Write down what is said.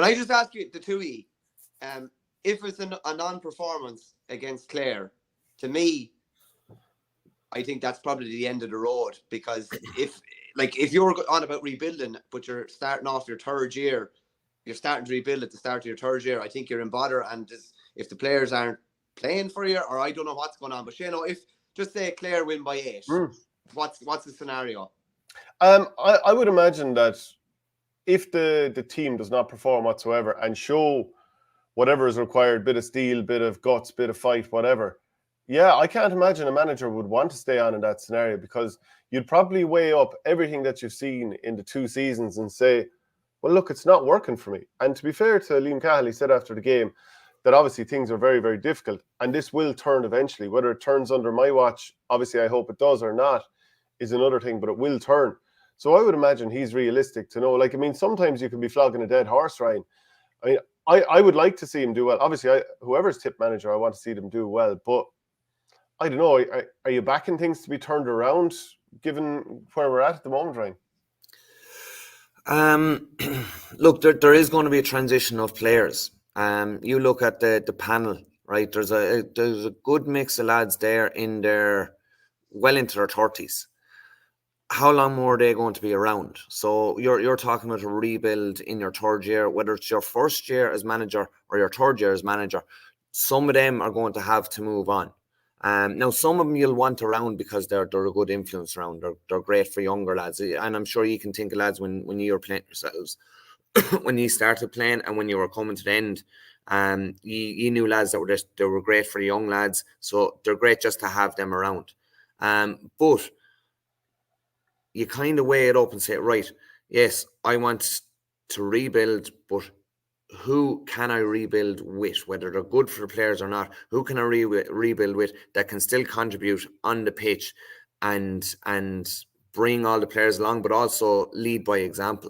Can I just ask you, the two if it's a non-performance against Clare, to me, I think that's probably the end of the road, because if you're on about rebuilding, but you're starting off your third year, you're starting to rebuild at the start of your third year, I think you're in bother. And if the players aren't playing for you, or I don't know what's going on, but if just say Clare win by 8, what's the scenario? I would imagine that if the team does not perform whatsoever and show whatever is required, bit of steel, bit of guts, bit of fight, whatever, yeah, I can't imagine a manager would want to stay on in that scenario, because you'd probably weigh up everything that you've seen in the 2 seasons and say, well, look, it's not working for me. And to be fair to Liam Cahill, he said after the game that obviously things are very, very difficult, and this will turn eventually. Whether it turns under my watch, obviously I hope it does or not, is another thing, but it will turn. So I would imagine he's realistic to know, sometimes you can be flogging a dead horse, Ryan. I would like to see him do well. Obviously, whoever's tip manager, I want to see them do well, but I don't know. Are you backing things to be turned around, given where we're at the moment, Ryan? Look, there is going to be a transition of players. You look at the panel, right? There's a good mix of lads there into their 30s. How long more are they going to be around? So you're talking about a rebuild in your third year, whether it's your first year as manager or your third year as manager. Some of them are going to have to move on. Now, some of them you'll want around because they're a good influence around. They're great for younger lads. And I'm sure you can think of lads when you were playing yourselves, when you started playing and when you were coming to the end. You knew lads that were great for young lads. So they're great just to have them around. But you kind of weigh it up and say, right, yes, I want to rebuild, but who can I rebuild with? Whether they're good for the players or not, who can I rebuild with that can still contribute on the pitch and bring all the players along, but also lead by example?